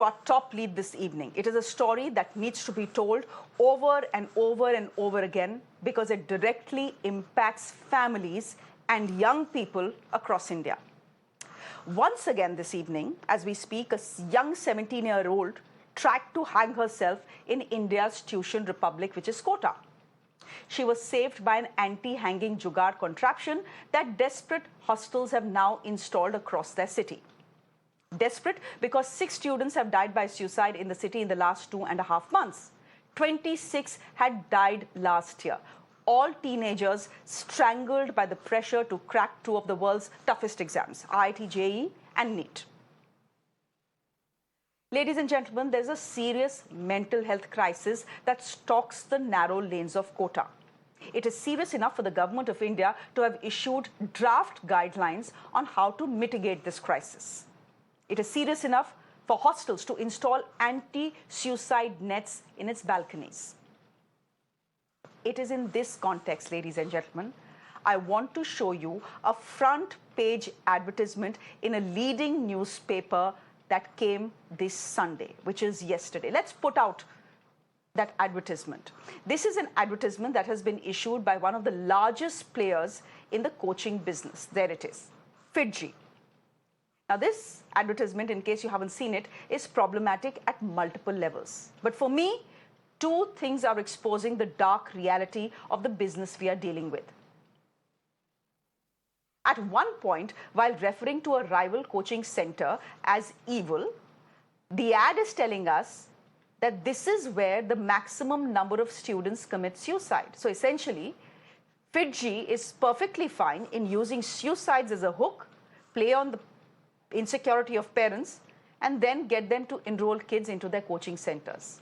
our top lead this evening. It is a story that needs to be told over and over and over again because it directly impacts families and young people across India. Once again this evening, as we speak, a young 17-year-old tried to hang herself in India's tuition republic, which is Kota. She was saved by an anti-hanging jugaad contraption that desperate hostels have now installed across their city. Desperate because 6 students have died by suicide in the city in the last 2.5 months. 26 had died last year. All teenagers strangled by the pressure to crack 2 of the world's toughest exams, FIITJEE and NEET. Ladies and gentlemen, there's a serious mental health crisis that stalks the narrow lanes of Kota. It is serious enough for the government of India to have issued draft guidelines on how to mitigate this crisis. It is serious enough for hostels to install anti-suicide nets in its balconies. It is in this context, ladies and gentlemen, I want to show you a front page advertisement in a leading newspaper that came this Sunday, which is yesterday. Let's put out that advertisement. This is an advertisement that has been issued by one of the largest players in the coaching business. There it is, FIITJEE. Now, this advertisement, in case you haven't seen it, is problematic at multiple levels. But for me, 2 things are exposing the dark reality of the business we are dealing with. At one point, while referring to a rival coaching center as evil, the ad is telling us that this is where the maximum number of students commit suicide. So essentially, FIITJEE is perfectly fine in using suicides as a hook, play on the insecurity of parents, and then get them to enroll kids into their coaching centers.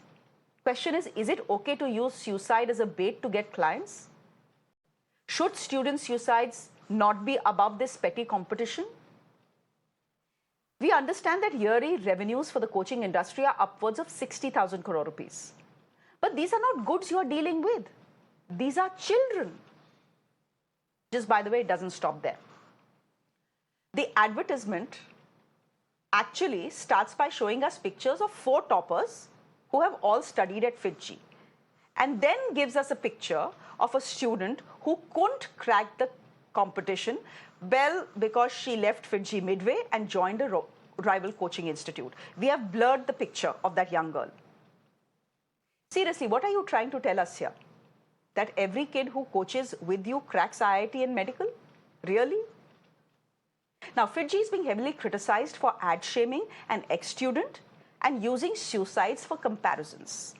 Question is it okay to use suicide as a bait to get clients? Should student suicides not be above this petty competition? We understand that yearly revenues for the coaching industry are upwards of 60,000 crore rupees. But these are not goods you are dealing with. These are children. Just by the way, it doesn't stop there. The advertisement actually starts by showing us pictures of 4 toppers who have all studied at FIITJEE, and then gives us a picture of a student who couldn't crack the competition, well, because she left FIITJEE midway and joined a rival coaching institute. We have blurred the picture of that young girl. Seriously, what are you trying to tell us here? That every kid who coaches with you cracks IIT and medical? Really? Now, FIITJEE is being heavily criticized for ad shaming an ex-student and using suicides for comparisons.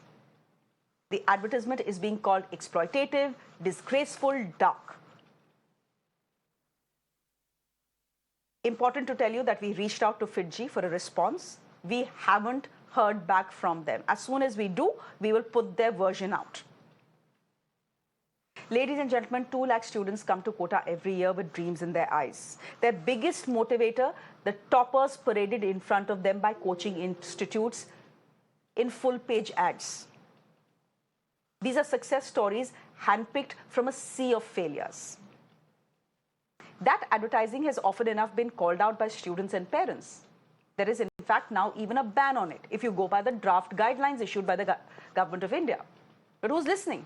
The advertisement is being called exploitative, disgraceful, dark. Important to tell you that we reached out to FIITJEE for a response. We haven't heard back from them. As soon as we do, we will put their version out. Ladies and gentlemen, 2 lakh students come to Kota every year with dreams in their eyes. Their biggest motivator, the toppers paraded in front of them by coaching institutes in full-page ads. These are success stories handpicked from a sea of failures. That advertising has often enough been called out by students and parents. There is, in fact, now even a ban on it if you go by the draft guidelines issued by the government of India. But who's listening?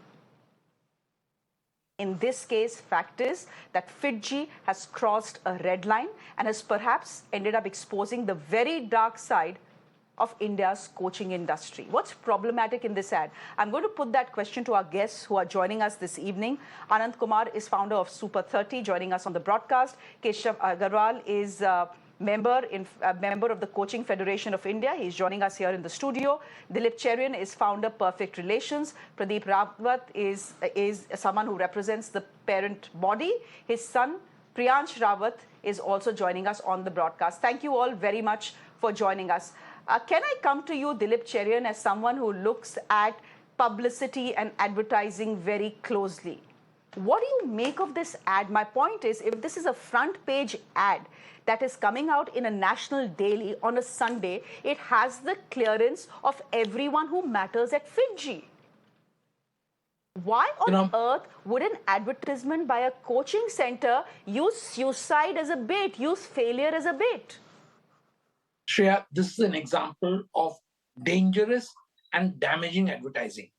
In this case, fact is that FIITJEE has crossed a red line and has perhaps ended up exposing the very dark side of India's coaching industry. What's problematic in this ad? I'm going to put that question to our guests who are joining us this evening. Anand Kumar is founder of Super 30, joining us on the broadcast. Keshav Agarwal is member of the Coaching Federation of India. He's joining us here in the studio. Dilip Cherian is founder, Perfect Relations. Pradeep Rawat is someone who represents the parent body. His son, Priyansh Rawat, is also joining us on the broadcast. Thank you all very much for joining us. Can I come to you, Dilip Cherian, as someone who looks at publicity and advertising very closely? What do you make of this ad? My point is, if this is a front page ad that is coming out in a national daily on a Sunday, it has the clearance of everyone who matters at FIITJEE. Why on earth would an advertisement by a coaching center use suicide as a bait, use failure as a bait? Shreya, this is an example of dangerous and damaging advertising.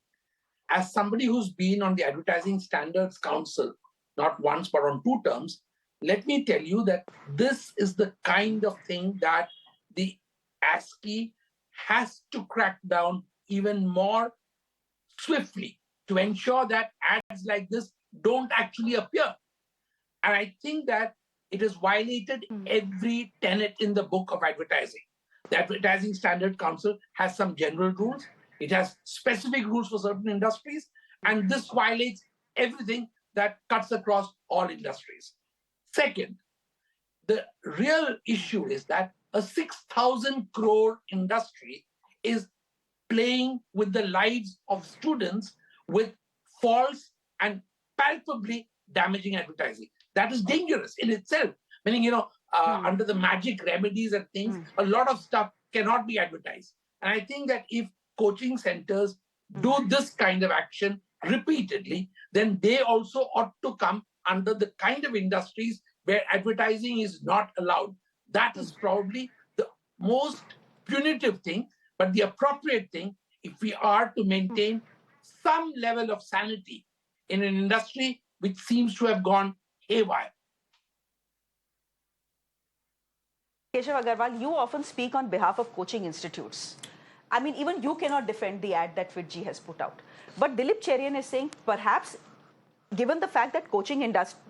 As somebody who's been on the Advertising Standards Council, not once but on 2 terms, let me tell you that this is the kind of thing that the ASCII has to crack down even more swiftly to ensure that ads like this don't actually appear. And I think that it has violated every tenet in the book of advertising. The Advertising Standard Council has some general rules. It has specific rules for certain industries. And this violates everything that cuts across all industries. Second, the real issue is that a 6,000 crore industry is playing with the lives of students with false and palpably damaging advertising. That is dangerous in itself. Meaning, under the magic remedies and things, a lot of stuff cannot be advertised. And I think that if coaching centers do this kind of action repeatedly, then they also ought to come under the kind of industries where advertising is not allowed. That is probably the most punitive thing, but the appropriate thing if we are to maintain some level of sanity in an industry which seems to have gone haywire. Keshav Agarwal, you often speak on behalf of coaching institutes. I mean, even you cannot defend the ad that FIITJEE has put out. But Dilip Cherian is saying perhaps, given the fact that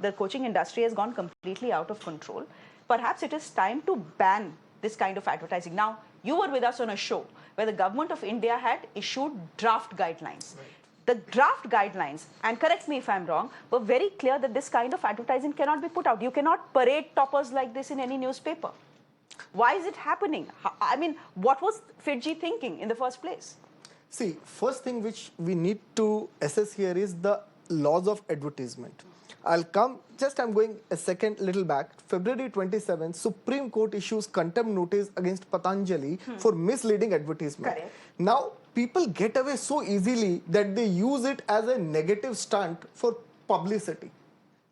the coaching industry has gone completely out of control, perhaps it is time to ban this kind of advertising. Now, you were with us on a show where the government of India had issued draft guidelines. Right. The draft guidelines, and correct me if I'm wrong, were very clear that this kind of advertising cannot be put out. You cannot parade toppers like this in any newspaper. Why is it happening? I mean, what was FIITJEE thinking in the first place? See, first thing which we need to assess here is the laws of advertisement. I'm going a second little back. February 27, Supreme Court issues contempt notice against Patanjali for misleading advertisement. Correct. Now, people get away so easily that they use it as a negative stunt for publicity,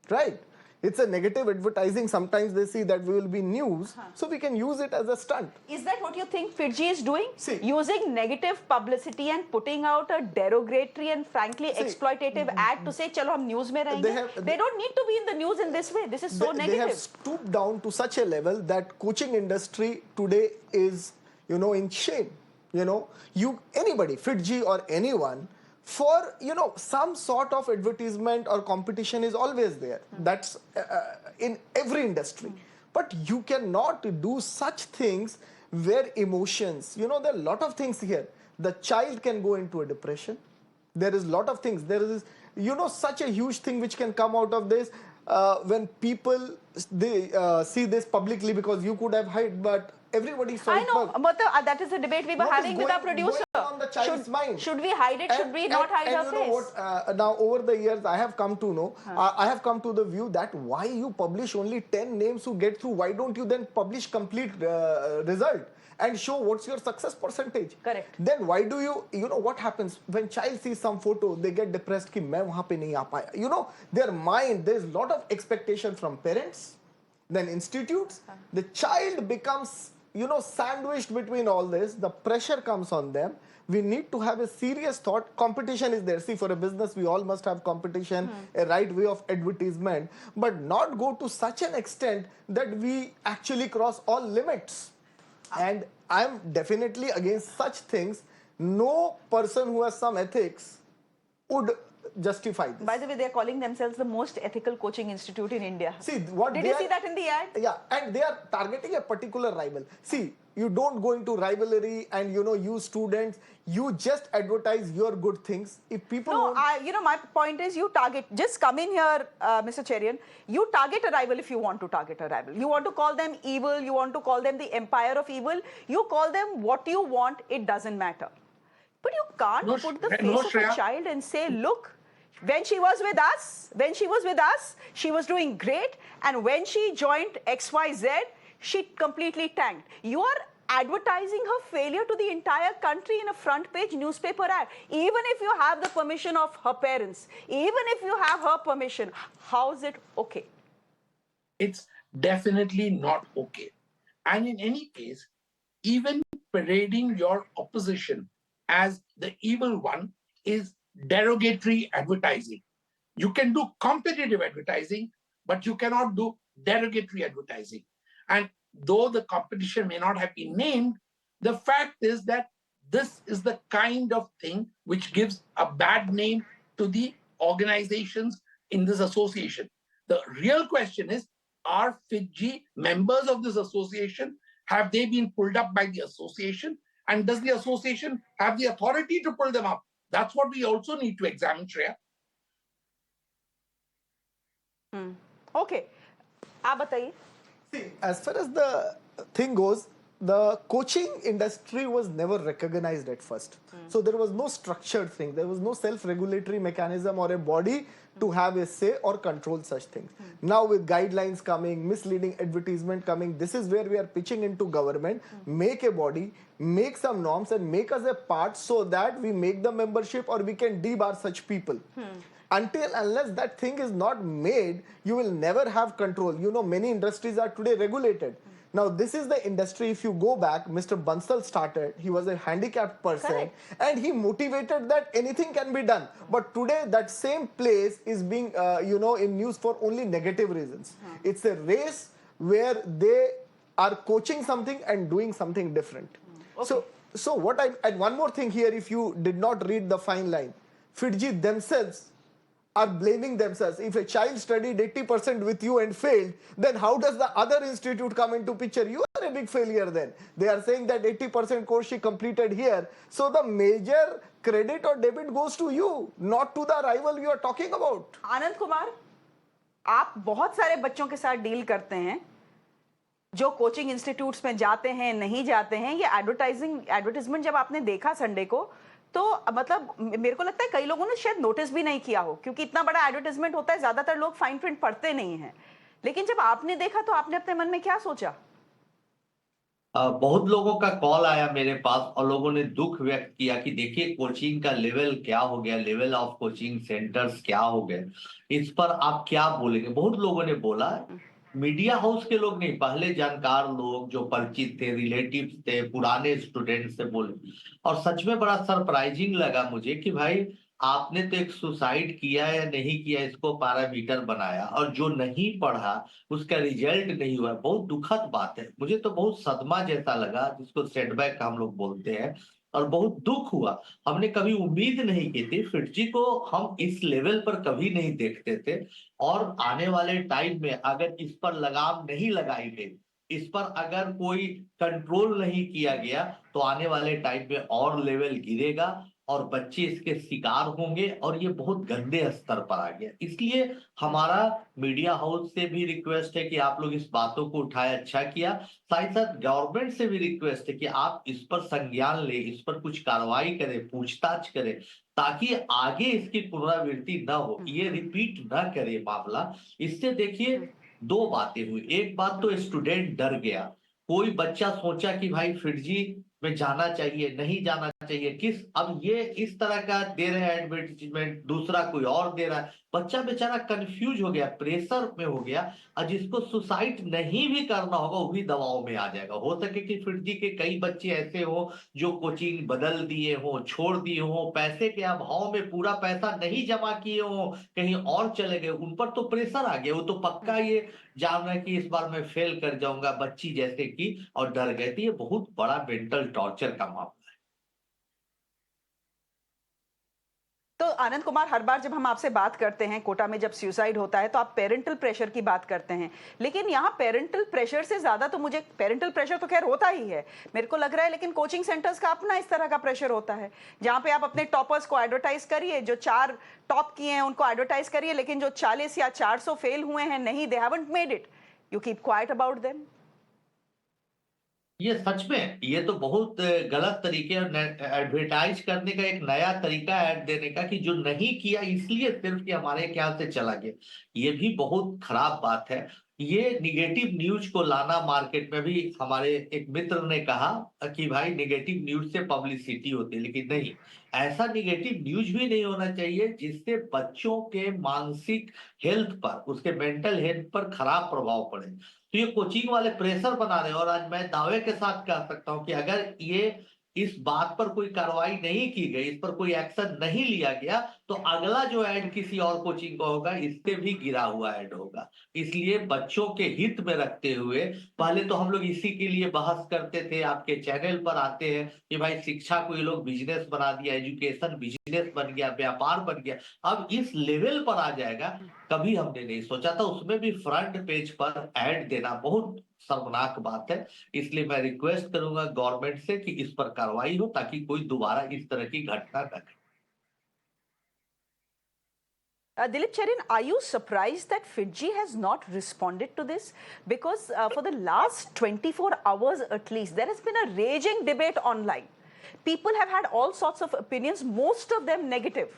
right? It's a negative advertising. Sometimes they see that we will be news, so we can use it as a stunt. Is that what you think FIITJEE is doing? See, using negative publicity and putting out a derogatory and frankly exploitative ad to say, "Chalo, hum news mein rahenge." They don't need to be in the news in this way. This is so negative. They have stooped down to such a level that coaching industry today is, in shame. Anybody, FIITJEE or anyone, for some sort of advertisement or competition is always there. That's in every industry. But you cannot do such things where emotions, there are a lot of things here. The child can go into a depression. There is a lot of things. There is, such a huge thing which can come out of this when people see this publicly, because you could have hid, but everybody saw it. I know, but that is the debate we were having with our producer. On the child's mind. Should we hide it? Should we not hide her face? Now, over the years, I have come to know, I have come to the view that why you publish only 10 names who get through, why don't you then publish complete result and show what's your success percentage? Correct. Then why do you, what happens when child sees some photo, they get depressed, ki main wahan pe nahi aa paya. Their mind, there's a lot of expectation from parents, then institutes. The child becomes sandwiched between all this. The pressure comes on them. We need to have a serious thought. Competition is there. See, for a business, we all must have competition, a right way of advertisement, but not go to such an extent that we actually cross all limits. And I'm definitely against such things. No person who has some ethics would justify this. By the way, they're calling themselves the most ethical coaching institute in India. See, did you see that in the ad? Yeah, and they are targeting a particular rival. See, you don't go into rivalry and use students. You just advertise your good things. If people my point is, you target. Just come in here, Mr. Cherian. You target a rival if you want to target a rival. You want to call them evil. You want to call them the empire of evil. You call them what you want. It doesn't matter. But you can't put the face of a child and say, look, when she was with us, she was doing great. And when she joined XYZ, she completely tanked. You are advertising her failure to the entire country in a front page newspaper ad. Even if you have the permission of her parents, even if you have her permission, how is it okay? It's definitely not okay. And in any case, even parading your opposition as the evil one is derogatory advertising. You can do competitive advertising, but you cannot do derogatory advertising. And though the competition may not have been named, the fact is that this is the kind of thing which gives a bad name to the organizations in this association. The real question is, are FIITJEE members of this association? Have they been pulled up by the association? And does the association have the authority to pull them up? That's what we also need to examine, Shreya. Okay. आप बताइए. See, as far as the thing goes, the coaching industry was never recognized at first. So there was no structured thing. There was no self-regulatory mechanism or a body to have a say or control such things. Now with guidelines coming, misleading advertisement coming, this is where we are pitching into government, make a body, make some norms and make us a part so that we make the membership or we can debar such people. Until unless that thing is not made, you will never have control. You know, many industries are today regulated. Now, this is the industry, if you go back, Mr. Bansal started, he was a handicapped person, Correct. and he motivated that anything can be done. But today, that same place is being, in news for only negative reasons. It's a race where they are coaching something and doing something different. Okay. So and one more thing here, if you did not read the fine line, FIITJEE themselves are blaming themselves. If a child studied 80% with you and failed, then how does the other institute come into picture? You are a big failure then. They are saying that 80% course she completed here. So the major credit or debit goes to you, not to the rival you are talking about. Anand Kumar, आप बहुत सारे बच्चों के साथ deal करते हैं जो coaching institutes में जाते हैं, नहीं जाते हैं. ये एडवर्टाइजमेंट जब आपने देखा संडे को, तो मतलब मेरे को लगता है कई लोगों ने शायद नोटिस भी नहीं किया हो, क्योंकि इतना बड़ा एडवर्टाइजमेंट होता है, ज्यादातर लोग फाइन प्रिंट पढ़ते नहीं हैं. लेकिन जब आपने देखा तो आपने अपने मन में क्या सोचा? बहुत लोगों का कॉल आया मेरे पास और लोगों ने दुख व्यक्त किया कि देखिए कोचिंग का लेवल क्या हो गया, लेवल ऑफ कोचिंग सेंटर्स क्या हो गए, इस पर आप क्या बोलेंगे. बहुत लोगों ने बोला, मीडिया हाउस के लोग नहीं, पहले जानकार लोग जो परिचित थे, रिलेटिव्स थे, पुराने स्टूडेंट्स से बोले. और सच में बड़ा सरप्राइजिंग लगा मुझे कि भाई आपने तो एक सुसाइड किया या नहीं किया इसको पैरामीटर बनाया, और जो नहीं पढ़ा उसका रिजल्ट नहीं हुआ. बहुत दुखद बात है. मुझे तो बहुत सदमा जैसा लगा, जिसको सेटबैक हम लोग बोलते हैं, और बहुत दुख हुआ. हमने कभी उम्मीद नहीं की थी. FIITJEE को हम इस लेवल पर कभी नहीं देखते थे, और आने वाले टाइम में अगर इस पर लगाम नहीं लगाई गई, इस पर अगर कोई कंट्रोल नहीं किया गया, तो आने वाले टाइम में और लेवल गिरेगा और बच्चे इसके शिकार होंगे, और ये बहुत गंदे स्तर पर आ गया. इसलिए हमारा मीडिया हाउस से भी रिक्वेस्ट है कि आप लोग इस बातों को उठाए, अच्छा किया. साथ साथ गवर्नमेंट से भी रिक्वेस्ट है कि आप इस पर संज्ञान ले, इस पर कुछ कार्रवाई करें, पूछताछ करें, ताकि आगे इसकी पुनरावृत्ति न हो, ये रिपीट न करे मामला. इससे देखिए दो बातें हुई. एक बात तो स्टूडेंट डर गया. कोई बच्चा सोचा कि भाई FIITJEE में जाना चाहिए, नहीं जाना चाहिए, किस, अब ये इस तरह का दे रहे हैं एडवर्टीजमेंट, दूसरा कोई और दे रहा है. बच्चा बेचारा कंफ्यूज हो गया, प्रेशर में हो गया, और जिसको सुसाइड नहीं भी करना होगा वो भी दबाव में आ जाएगा. हो सके कि FIITJEE के कई बच्चे ऐसे हो जो कोचिंग बदल दिए हो, छोड़ दिए हो, पैसे के अभाव में पूरा पैसा नहीं जमा किए हो, कहीं और चले गए, उन पर तो प्रेशर आ गया. वो तो पक्का ये जान रहा है कि इस बार मैं फेल कर जाऊंगा, बच्ची जैसे की, और डर गए थे. ये बहुत बड़ा मेंटल टॉर्चर का मामला है. तो आनंद कुमार, हर बार जब हम आपसे बात करते हैं, कोटा में जब सुसाइड होता है तो आप पेरेंटल प्रेशर की बात करते हैं, लेकिन यहाँ पेरेंटल प्रेशर से ज्यादा तो मुझे, पेरेंटल प्रेशर तो खैर होता ही है मेरे को लग रहा है, लेकिन कोचिंग सेंटर्स का अपना इस तरह का प्रेशर होता है, जहाँ पे आप अपने टॉपर्स को एडवर्टाइज करिए, जो 4 टॉप किए हैं उनको एडवर्टाइज करिए, लेकिन जो 40 या 400 फेल हुए हैं, नहीं, they haven't made it, you keep quiet about them. ये सच में, ये तो बहुत गलत तरीके एडवर्टाइज करने का, एक नया तरीका ऐड देने का, कि जो नहीं किया इसलिए सिर्फ कि हमारे ख्याल से चला गया. ये भी बहुत खराब बात है. ये निगेटिव न्यूज को लाना मार्केट में भी, हमारे एक मित्र ने कहा कि भाई निगेटिव न्यूज से पब्लिसिटी होती है, लेकिन नहीं, ऐसा निगेटिव न्यूज भी नहीं होना चाहिए जिससे बच्चों के मानसिक हेल्थ पर, उसके मेंटल हेल्थ पर खराब प्रभाव पड़े। तो ये कोचिंग वाले प्रेशर बना रहे हैं, और आज मैं दावे के साथ कह सकता हूं कि अगर ये इस बात पर कोई कार्रवाई नहीं की गई, इस पर कोई एक्शन नहीं लिया गया, तो अगला जो ऐड किसी और कोचिंग का होगा, इससे भी गिरा हुआ ऐड होगा। इसलिए बच्चों के हित में रखते हुए, पहले तो हम लोग इसी के लिए बहस करते थे, आपके चैनल पर आते हैं कि भाई शिक्षा को ये लोग बिजनेस बना दिया, एजुकेशन बिजनेस बन गया, व्यापार बन गया, अब इस लेवल पर आ जाएगा, कभी हमने नहीं सोचा था। उसमें भी फ्रंट पेज पर ऐड देना बहुत शर्मनाक बात है। इसलिए मैं रिक्वेस्ट करूंगा गवर्नमेंट से कि इस पर कार्रवाई हो, ताकि कोई दोबारा इस तरह की घटना न घटे। Dilip, Cherian, are you surprised that FIITJEE has not responded to this? Because for the last 24 hours at least, there has been a raging debate online. People have had all sorts of opinions, most of them negative,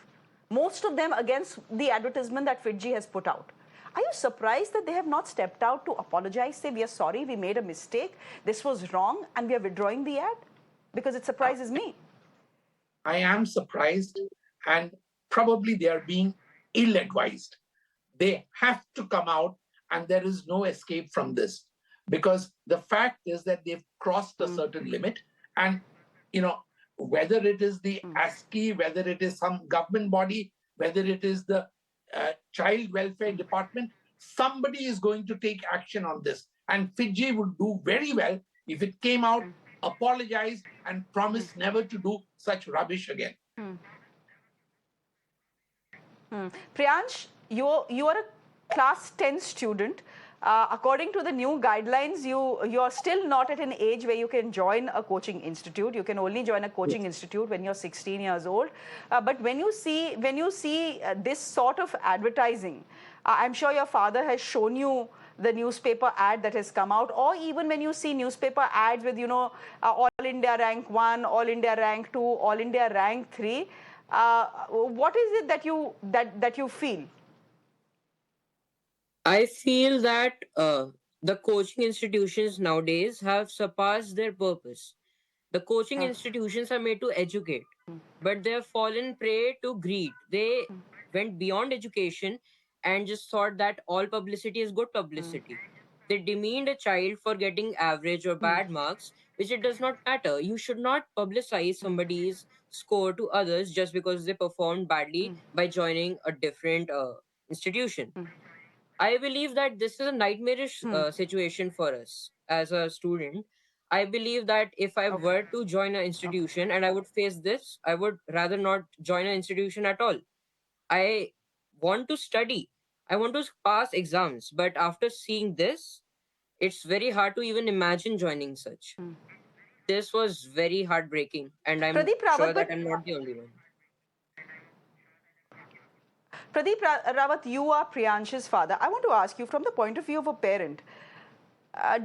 most of them against the advertisement that FIITJEE has put out. Are you surprised that they have not stepped out to apologize, say, we are sorry, we made a mistake, this was wrong, and we are withdrawing the ad? Because it surprises me. I am surprised, and probably they are being ill-advised. They have to come out, and there is no escape from this, because the fact is that they've crossed a certain limit, and whether it is the ASCII, whether it is some government body, whether it is the child welfare department, somebody is going to take action on this, and FIITJEE would do very well if it came out, apologized, and promised never to do such rubbish again. Priyansh, you are a class 10 student. According to the new guidelines, you are still not at an age where you can join a coaching institute. You can only join a coaching institute when you're 16 years old. But when you see this sort of advertising, I'm sure your father has shown you the newspaper ad that has come out, or even when you see newspaper ads with All India Rank 1, All India Rank 2, All India Rank 3. What is it that you feel? I feel that the coaching institutions nowadays have surpassed their purpose. The coaching institutions are made to educate, but they have fallen prey to greed. They went beyond education and just thought that all publicity is good publicity. They demeaned a child for getting average or bad marks, which it does not matter. You should not publicize somebody's score to others just because they performed badly by joining a different institution. I believe that this is a nightmarish situation for us as a student. I believe that if I were to join an institution and I would face this, I would rather not join an institution at all. I want to study. I want to pass exams. But after seeing this, it's very hard to even imagine joining such. This was very heartbreaking. And I'm Pradeep sure Rawat, that I'm not the only one. Pradeep Rawat, you are Priyansh's father. I want to ask you, from the point of view of a parent,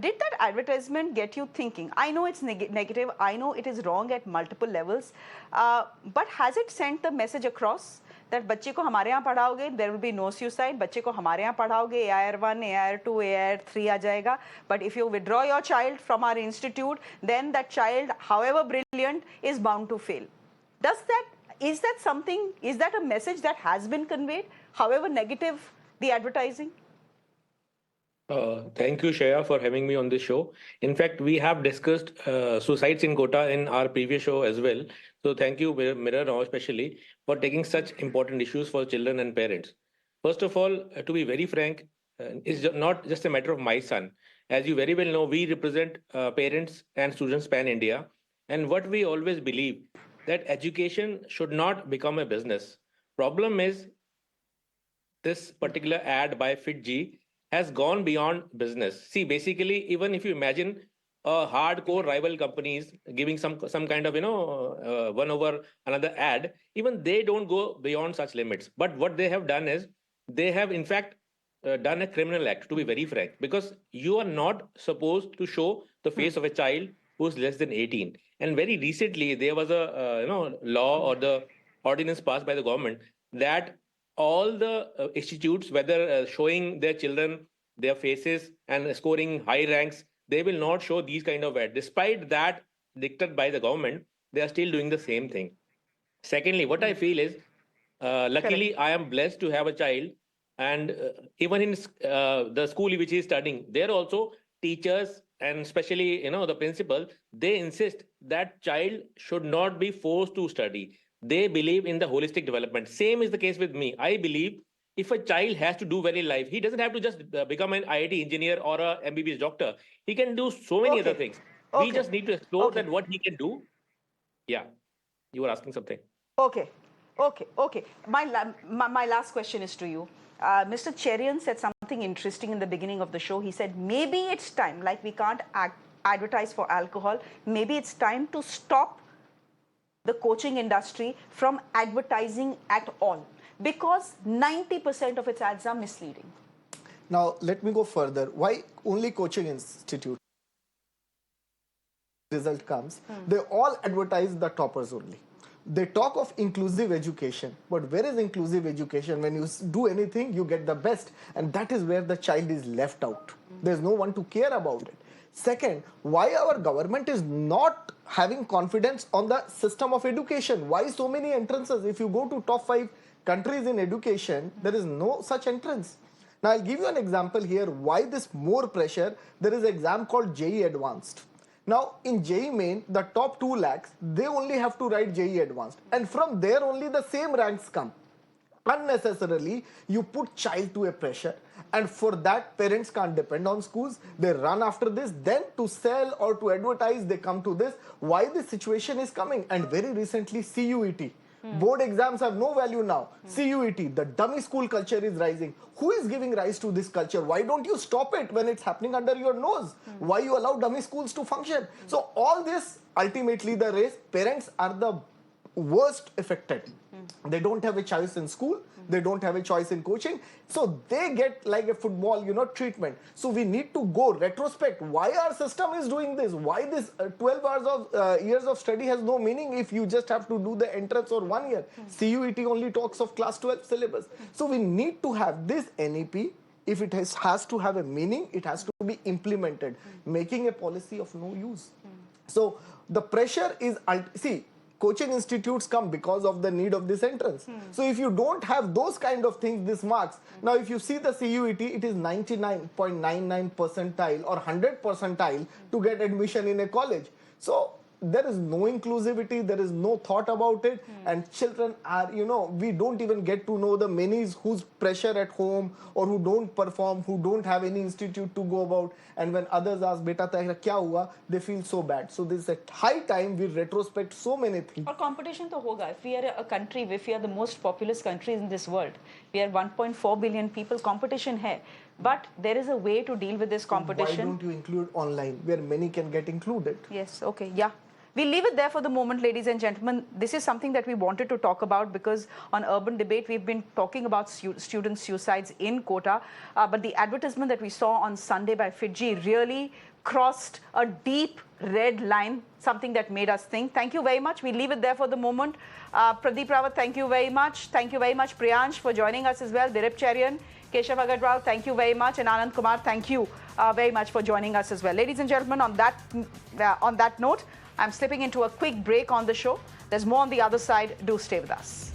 did that advertisement get you thinking? I know it's negative. I know it is wrong at multiple levels. But has it sent the message across that बच्चे को हमारे यहाँ पढ़ाओगे, there will be no suicide. बच्चे को हमारे यहाँ पढ़ाओगे, AIR1, AIR2, AIR3 आ जाएगा. But if you withdraw your child from our institute, then that child, however brilliant, is bound to fail. Is that a message that has been conveyed, however negative the advertising? Thank you, Shreya, for having me on this show. In fact, we have discussed suicides in Kota in our previous show as well. So thank you, Mirror, now especially, for taking such important issues for children and parents. First of all, to be very frank, it's not just a matter of my son. As you very well know, we represent parents and students pan-India. And what we always believe, that education should not become a business. Problem is, this particular ad by FIITJEE has gone beyond business. See, basically, even if you imagine a hardcore rival companies giving some kind of one over another ad, even they don't go beyond such limits. But what they have done is they have in fact done a criminal act, to be very frank, because you are not supposed to show the face of a child who's less than 18. And very recently there was a law or the ordinance passed by the government that all the institutes, whether showing their children their faces and scoring high ranks, they will not show these kind of ads. Despite that dictated by the government, they are still doing the same thing. Secondly, what I feel is, luckily, I am blessed to have a child, and even in the school which he is studying, there also teachers and especially the principal, they insist that child should not be forced to study. They believe in the holistic development. Same is the case with me. I believe if a child has to do well in life, he doesn't have to just become an IIT engineer or a MBBS doctor. He can do so many other things. We just need to explore that what he can do. Yeah, you were asking something. Okay. My last question is to you. Mr. Cherian said something interesting in the beginning of the show. He said, maybe it's time, like we can't advertise for alcohol, maybe it's time to stop the coaching industry from advertising at all, because 90% of its ads are misleading. Now, let me go further. Why only coaching institute? Result comes, they all advertise the toppers only. They talk of inclusive education, but where is inclusive education? When you do anything, you get the best, and that is where the child is left out. There's no one to care about it. Second, why our government is not having confidence on the system of education? Why so many entrances? If you go to top 5 countries in education, there is no such entrance. Now, I'll give you an example here. Why this more pressure? There is an exam called JEE Advanced. Now, in JEE Main, the top 2 lakhs, they only have to write JEE Advanced. And from there only the same ranks come. Unnecessarily, you put child to a pressure. And for that, parents can't depend on schools. They run after this. Then to sell or to advertise, they come to this. Why this situation is coming? And very recently, CUET. Board exams have no value now. CUET, the dummy school culture is rising. Who is giving rise to this culture? Why don't you stop it when it's happening under your nose? Why you allow dummy schools to function? So all this, ultimately the race, parents are the worst affected. They don't have a choice in school. They don't have a choice in coaching. So they get like a football, treatment. So we need to go retrospect. Why our system is doing this? Why this 12 hours of years of study has no meaning if you just have to do the entrance or 1 year? CUET only talks of class 12 syllabus. So we need to have this NEP. If it has to have a meaning, it has to be implemented. Making a policy of no use. So the pressure is, see, coaching institutes come because of the need of this entrance. So if you don't have those kind of things, this marks. Now if you see the CUET, it is 99.99 percentile or 100 percentile to get admission in a college. So there is no inclusivity, there is no thought about it, and children are, we don't even get to know the many whose pressure at home or who don't perform, who don't have any institute to go about, and when others ask, beta tera kya hua, they feel so bad. So this is a high time we retrospect so many things. Or competition to hoga. If we are a country, if we are the most populous country in this world, we are 1.4 billion people, competition hai. But there is a way to deal with this competition. Why don't you include online, where many can get included? Yes, okay, yeah. We'll leave it there for the moment, ladies and gentlemen. This is something that we wanted to talk about because on Urban Debate, we've been talking about student suicides in Kota. But the advertisement that we saw on Sunday by FIITJEE really crossed a deep red line, something that made us think. Thank you very much. We'll leave it there for the moment. Pradeep Rawat, thank you very much. Thank you very much, Priyansh, for joining us as well. Dilip Cherian, Keshav Agarwal, thank you very much. And Anand Kumar, thank you very much for joining us as well. Ladies and gentlemen, on that note, I'm slipping into a quick break on the show. There's more on the other side. Do stay with us.